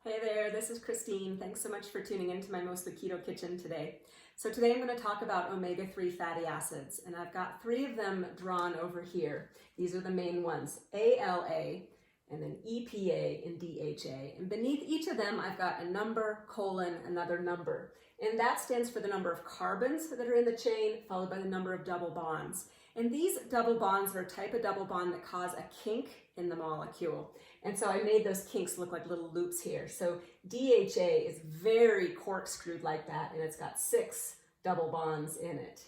Hey there, this is Christine. Thanks so much for tuning into my Mostly Keto Kitchen today. So today I'm going to talk about omega-3 fatty acids, and I've got 3 of them drawn over here. These are the main ones, ALA, and then EPA and DHA. And beneath each of them, I've got a number, colon, another number. And that stands for the number of carbons that are in the chain, followed by the number of double bonds. And these double bonds are a type of double bond that cause a kink in the molecule. And so I made those kinks look like little loops here. So DHA is very corkscrewed like that, and it's got 6 double bonds in it.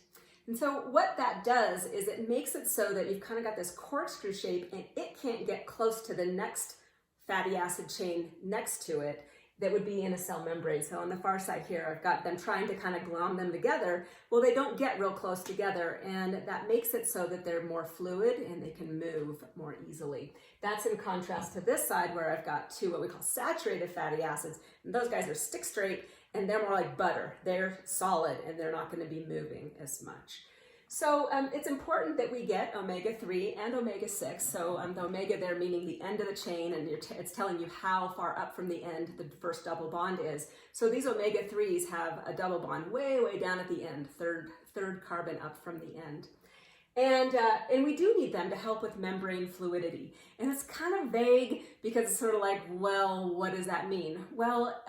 And so what that does is it makes it so that you've kind of got this corkscrew shape, and it can't get close to the next fatty acid chain next to it that would be in a cell membrane. So on the far side here, I've got them trying to kind of glom them together. Well, they don't get real close together, and that makes it so that they're more fluid and they can move more easily. That's in contrast to this side where I've got 2 what we call saturated fatty acids, and those guys are stick straight and they're more like butter. They're solid and they're not going to be moving as much. So it's important that we get omega-3 and omega-6. So the omega there meaning the end of the chain, and it's telling you how far up from the end the first double bond is. So these omega-3s have a double bond way, way down at the end, third carbon up from the end. And we do need them to help with membrane fluidity. And it's kind of vague because it's sort of like, well, what does that mean? Well,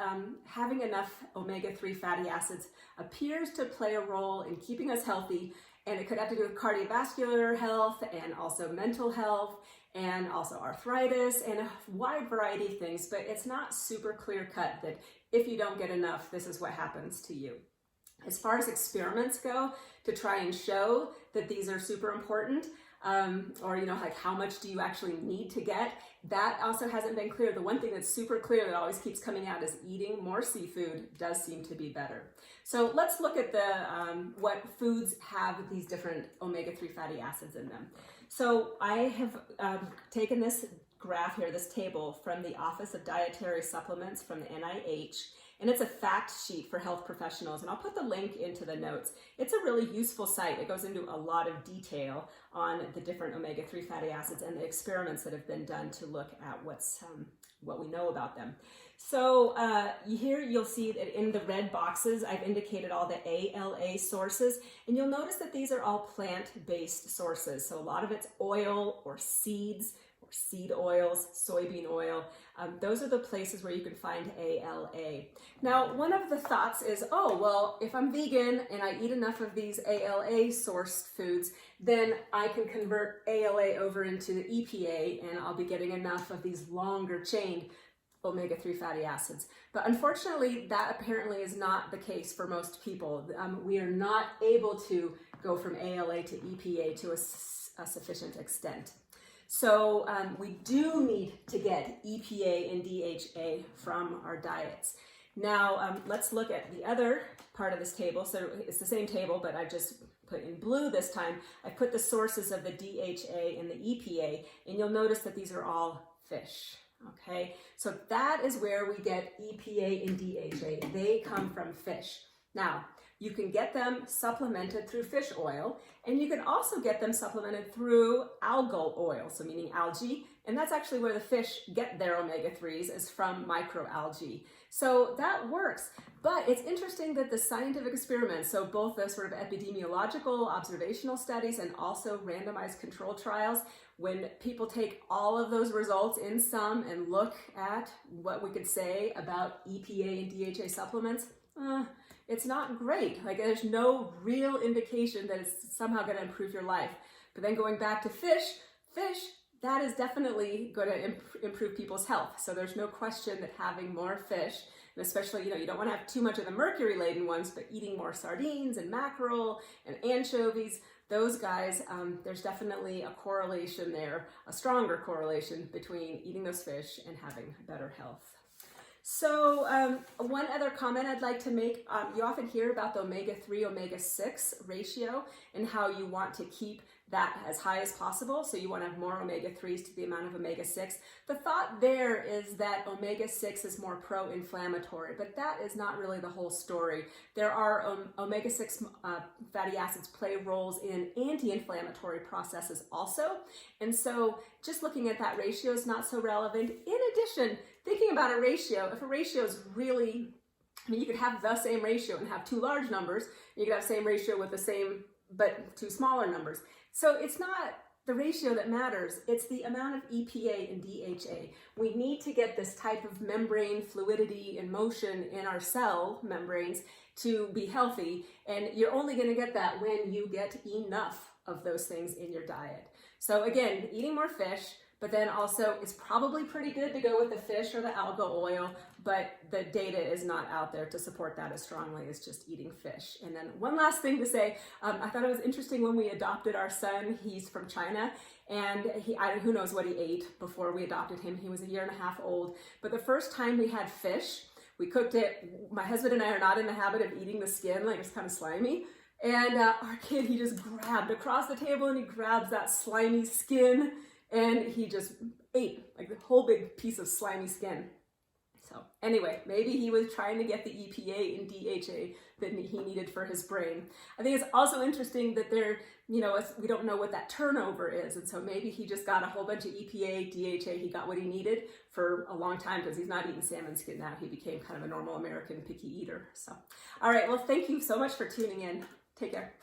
having enough omega-3 fatty acids appears to play a role in keeping us healthy. And it could have to do with cardiovascular health and also mental health and also arthritis and a wide variety of things. But it's not super clear cut that if you don't get enough, this is what happens to you. As far as experiments go to try and show that these are super important, or like how much do you actually need to get, that also hasn't been clear. The one thing that's super clear that always keeps coming out is eating more seafood does seem to be better. So let's look at what foods have these different omega-3 fatty acids in them. So I have taken this graph here, this table from the Office of Dietary Supplements from the NIH, and it's a fact sheet for health professionals, and I'll put the link into the notes. It's a really useful site. It goes into a lot of detail on the different omega-3 fatty acids and the experiments that have been done to look at what we know about them. So here you'll see that in the red boxes, I've indicated all the ALA sources, and you'll notice that these are all plant-based sources. So a lot of it's oil or seeds, or seed oils, soybean oil. Those are the places where you can find ALA. Now, one of the thoughts is, oh, well, if I'm vegan and I eat enough of these ALA sourced foods, then I can convert ALA over into the EPA and I'll be getting enough of these longer chained omega-3 fatty acids. But unfortunately, that apparently is not the case for most people. We are not able to go from ALA to EPA to a sufficient extent. So we do need to get EPA and DHA from our diets. Now let's look at the other part of this table. So it's the same table, but I just put in blue this time. I put the sources of the DHA and the EPA, and you'll notice that these are all fish. Okay, so that is where we get EPA and DHA. They come from fish. Now, you can get them supplemented through fish oil, and you can also get them supplemented through algal oil, so meaning algae, and that's actually where the fish get their omega-3s, is from microalgae. So that works, but it's interesting that the scientific experiments, so both the sort of epidemiological observational studies and also randomized control trials, when people take all of those results in sum and look at what we could say about EPA and DHA supplements, it's not great. Like, there's no real indication that it's somehow going to improve your life. But then going back to fish, that is definitely going to improve people's health. So there's no question that having more fish, and especially, you don't want to have too much of the mercury-laden ones, but eating more sardines and mackerel and anchovies, those guys, there's definitely a correlation there, a stronger correlation between eating those fish and having better health. So one other comment I'd like to make, you often hear about the omega-3, omega-6 ratio and how you want to keep that as high as possible. So you want to have more omega-3s to the amount of omega-6. The thought there is that omega-6 is more pro-inflammatory, but that is not really the whole story. There are omega-6 fatty acids play roles in anti-inflammatory processes also. And so just looking at that ratio is not so relevant. In addition, thinking about a ratio, if a ratio is really, I mean, you could have the same ratio and have two large numbers. You could have the same ratio with the same, but two smaller numbers. So it's not the ratio that matters, it's the amount of EPA and DHA. We need to get this type of membrane fluidity and motion in our cell membranes to be healthy, and you're only going to get that when you get enough of those things in your diet. So again, eating more fish, but then also it's probably pretty good to go with the fish or the alga oil, but the data is not out there to support that as strongly as just eating fish. And then one last thing to say, I thought it was interesting when we adopted our son. He's from China, and who knows what he ate before we adopted him. He was 1.5 years old, but the first time we had fish, we cooked it. My husband and I are not in the habit of eating the skin, like it's kind of slimy. And our kid, he just grabbed across the table and he grabs that slimy skin and he just ate like the whole big piece of slimy skin. So anyway, maybe he was trying to get the EPA and DHA that he needed for his brain. I think it's also interesting that we don't know what that turnover is. And so maybe he just got a whole bunch of EPA, DHA, he got what he needed for a long time because he's not eating salmon skin now. He became kind of a normal American picky eater. So, all right, well, thank you so much for tuning in. Take care.